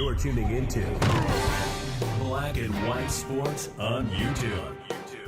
You're tuning into Black and White Sports on YouTube.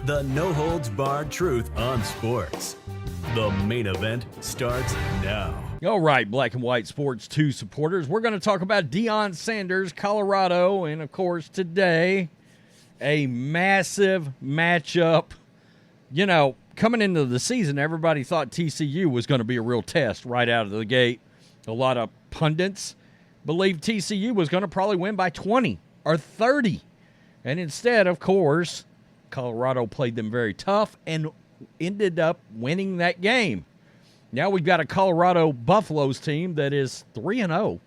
The no-holds-barred truth on sports. The main event starts now. All right, Black and White Sports 2 supporters. We're going to talk about Deion Sanders, Colorado, and, of course, today, a massive matchup. You know, coming into the season, everybody thought TCU was going to be a real test right out of the gate. A lot of pundits believed TCU was going to probably win by 20 or 30. And instead, of course, Colorado played them very tough and ended up winning that game. Now we've got a Colorado Buffaloes team that is 3-0,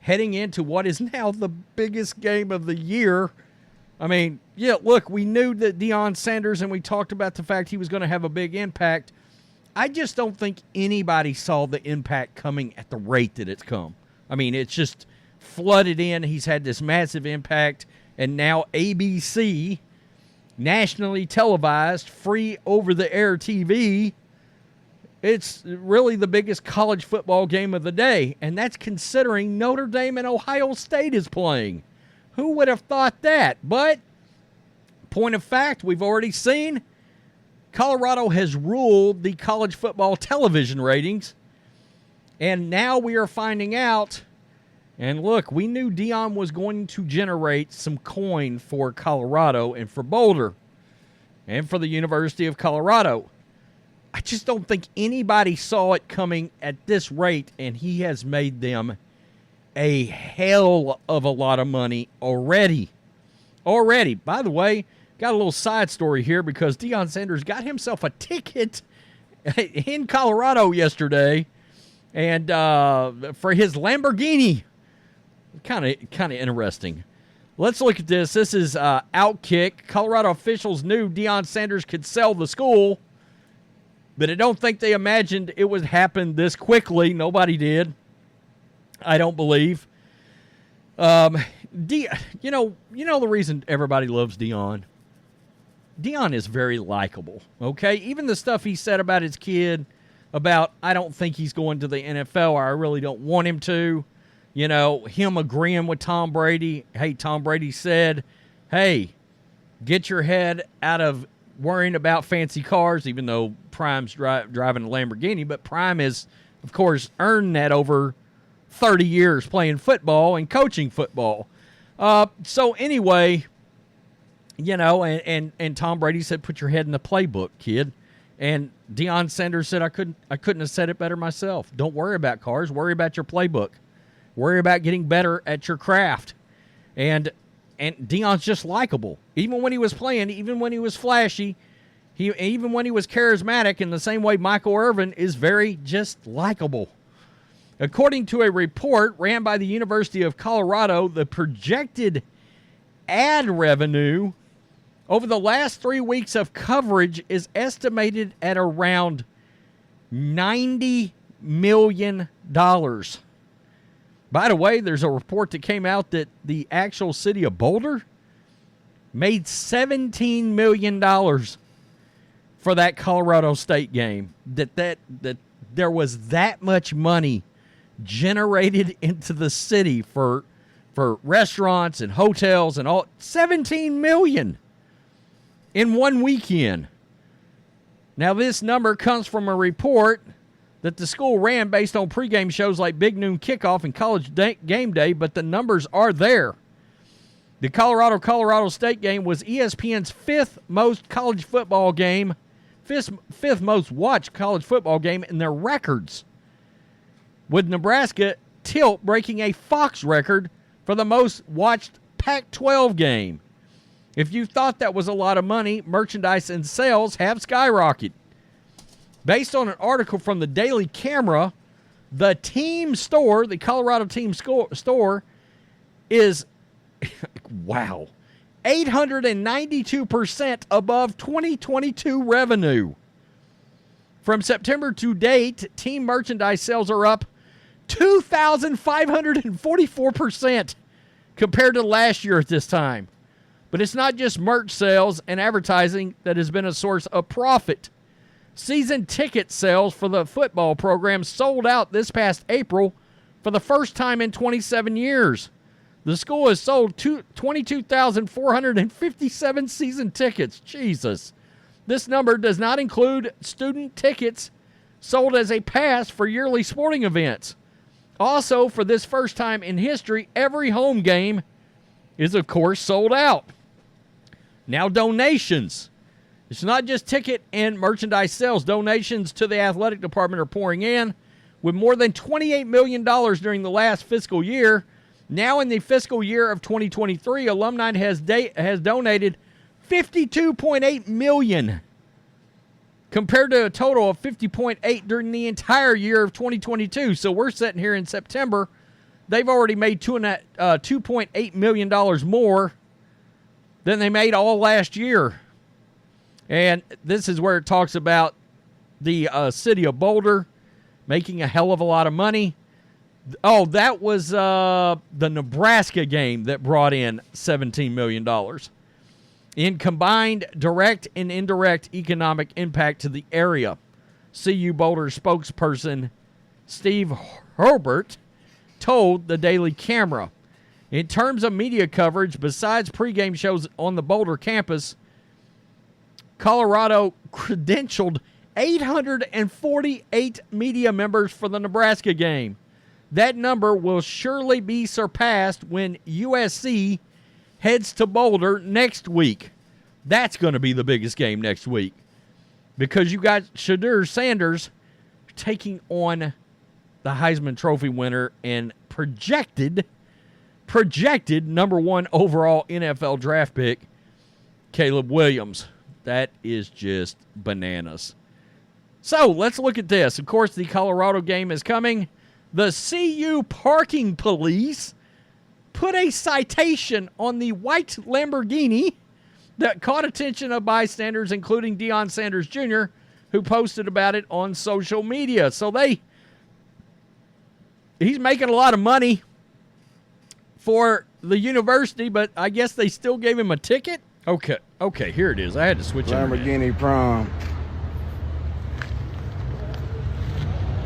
heading into what is now the biggest game of the year. I mean, yeah, look, we knew that Deion Sanders, and we talked about the fact he was going to have a big impact. I just don't think anybody saw the impact coming at the rate that it's come. I mean, it's just flooded in. He's had this massive impact, and now ABC, nationally televised, free over-the-air TV, it's really the biggest college football game of the day, and that's considering Notre Dame and Ohio State is playing. Who would have thought that? But, point of fact, we've already seen Colorado has ruled the college football television ratings, and now we are finding out, and look, we knew Deion was going to generate some coin for Colorado and for Boulder and for the University of Colorado. I just don't think anybody saw it coming at this rate, and he has made them a hell of a lot of money already. By the way, got a little side story here because Deion Sanders got himself a ticket in Colorado yesterday, and for his Lamborghini. Kind of interesting. Let's look at this. This is Outkick. Colorado officials knew Deion Sanders could sell the school, but I don't think they imagined it would happen this quickly. Nobody did. I don't believe. You know the reason everybody loves Deion? Deion is very likable, okay? Even the stuff he said about his kid, about I don't think he's going to the NFL, or I really don't want him to. You know, him agreeing with Tom Brady. Hey, Tom Brady said, hey, get your head out of worrying about fancy cars, even though Prime's driving a Lamborghini. But Prime has, of course, earned that over 30 years playing football and coaching football. So anyway, you know, and Tom Brady said, put your head in the playbook, kid. And Deion Sanders said, I couldn't have said it better myself. Don't worry about cars. Worry about your playbook. Worry about getting better at your craft. And Deion's just likable. Even when he was playing, even when he was flashy, even when he was charismatic in the same way Michael Irvin is very just likable. According to a report ran by the University of Colorado, the projected ad revenue over the last 3 weeks of coverage is estimated at around $90 million. By the way, there's a report that came out that the actual city of Boulder made $17 million for that Colorado State game. That there was that much money generated into the city for restaurants and hotels and all. $17 million in one weekend. Now, this number comes from a report that the school ran based on pregame shows like Big Noon Kickoff and College Game Day, but the numbers are there. The Colorado State game was ESPN's fifth most watched college football game in their records, with Nebraska Tilt breaking a Fox record for the most watched Pac-12 game. If you thought that was a lot of money, merchandise and sales have skyrocketed. Based on an article from the Daily Camera, the team store, the Colorado team store, is, wow, 892% above 2022 revenue. From September to date, team merchandise sales are up 2,544% compared to last year at this time. But it's not just merch sales and advertising that has been a source of profit. Season ticket sales for the football program sold out this past April for the first time in 27 years. The school has sold 22,457 season tickets. Jesus. This number does not include student tickets sold as a pass for yearly sporting events. Also, for this first time in history, every home game is, of course, sold out. Now, donations. It's not just ticket and merchandise sales. Donations to the athletic department are pouring in, with more than $28 million during the last fiscal year. Now, in the fiscal year of 2023, Alumni has donated $52.8 million, compared to a total of $50.8 during the entire year of 2022. So we're sitting here in September. They've already made $2.8 million more than they made all last year. And this is where it talks about the city of Boulder making a hell of a lot of money. Oh, that was the Nebraska game that brought in $17 million in combined direct and indirect economic impact to the area. CU Boulder spokesperson Steve Herbert told the Daily Camera. In terms of media coverage, besides pregame shows on the Boulder campus, Colorado credentialed 848 media members for the Nebraska game. That number will surely be surpassed when USC heads to Boulder next week. That's going to be the biggest game next week, because you got Deion Sanders taking on the Heisman Trophy winner and projected number 1 overall NFL draft pick, Caleb Williams. That is just bananas. So let's look at this. Of course, the Colorado game is coming. The CU parking police put a citation on the white Lamborghini that caught attention of bystanders, including Deion Sanders Jr., who posted about it on social media. So he's making a lot of money for the university, but I guess they still gave him a ticket? Okay, here it is. I had to switch it. Lamborghini Prom.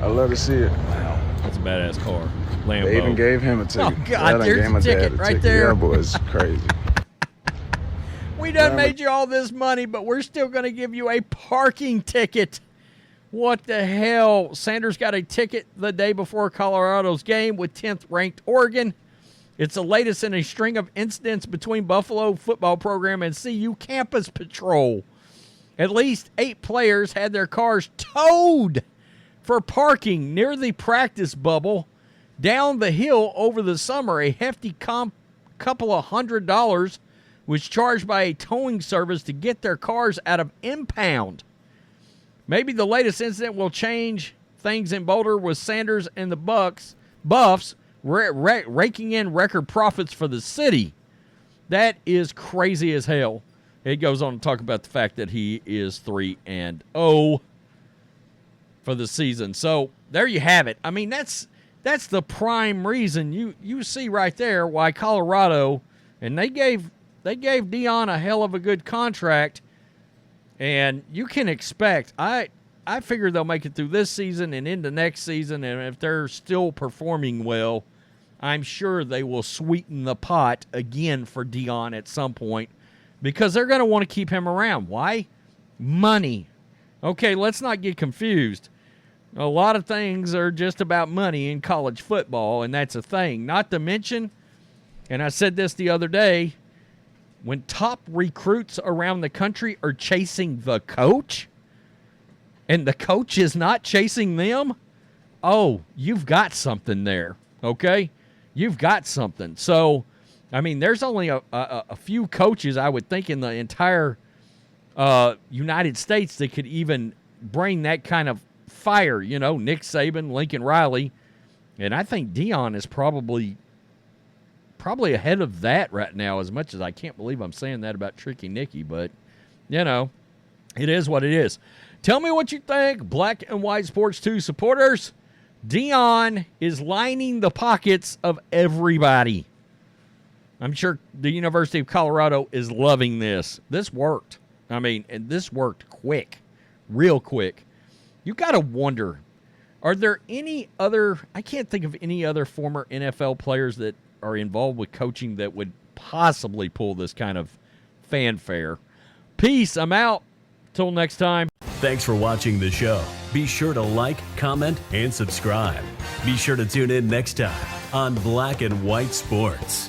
I love to see it. Wow, that's a badass car. Lambo. They even gave him a ticket. Oh, God, there's a ticket right there. Yeah, boy, it's crazy. We done made you all this money, but we're still going to give you a parking ticket. What the hell? Sanders got a ticket the day before Colorado's game with 10th-ranked Oregon. It's the latest in a string of incidents between Buffalo football program and CU campus patrol. At least 8 players had their cars towed for parking near the practice bubble down the hill over the summer. A hefty couple of $100 was charged by a towing service to get their cars out of impound. Maybe the latest incident will change things in Boulder, with Sanders and the Buffs raking in record profits for the city. That is crazy as hell. It goes on to talk about the fact that he is 3-0 for the season. So there you have it. I mean, that's the prime reason you see right there why Colorado, and they gave Deion a hell of a good contract, and you can expect, I figure they'll make it through this season and into next season, and if they're still performing well, I'm sure they will sweeten the pot again for Deion at some point, because they're going to want to keep him around. Why? Money. Okay, let's not get confused. A lot of things are just about money in college football, and that's a thing. Not to mention, and I said this the other day, when top recruits around the country are chasing the coach, and the coach is not chasing them, oh, you've got something there, okay? You've got something. So, I mean, there's only a few coaches, I would think, in the entire United States that could even bring that kind of fire. You know, Nick Saban, Lincoln Riley, and I think Deion is probably ahead of that right now, as much as I can't believe I'm saying that about Tricky Nicky, but, you know, it is what it is. Tell me what you think, Black and White Sports 2 supporters. Deion is lining the pockets of everybody. I'm sure the University of Colorado is loving this. This worked. I mean, and this worked quick, real quick. You got to wonder, are there any other, I can't think of any other former NFL players that are involved with coaching that would possibly pull this kind of fanfare. Peace. I'm out. Till next time. Thanks for watching the show. Be sure to like, comment, and subscribe. Be sure to tune in next time on Black and White Sports.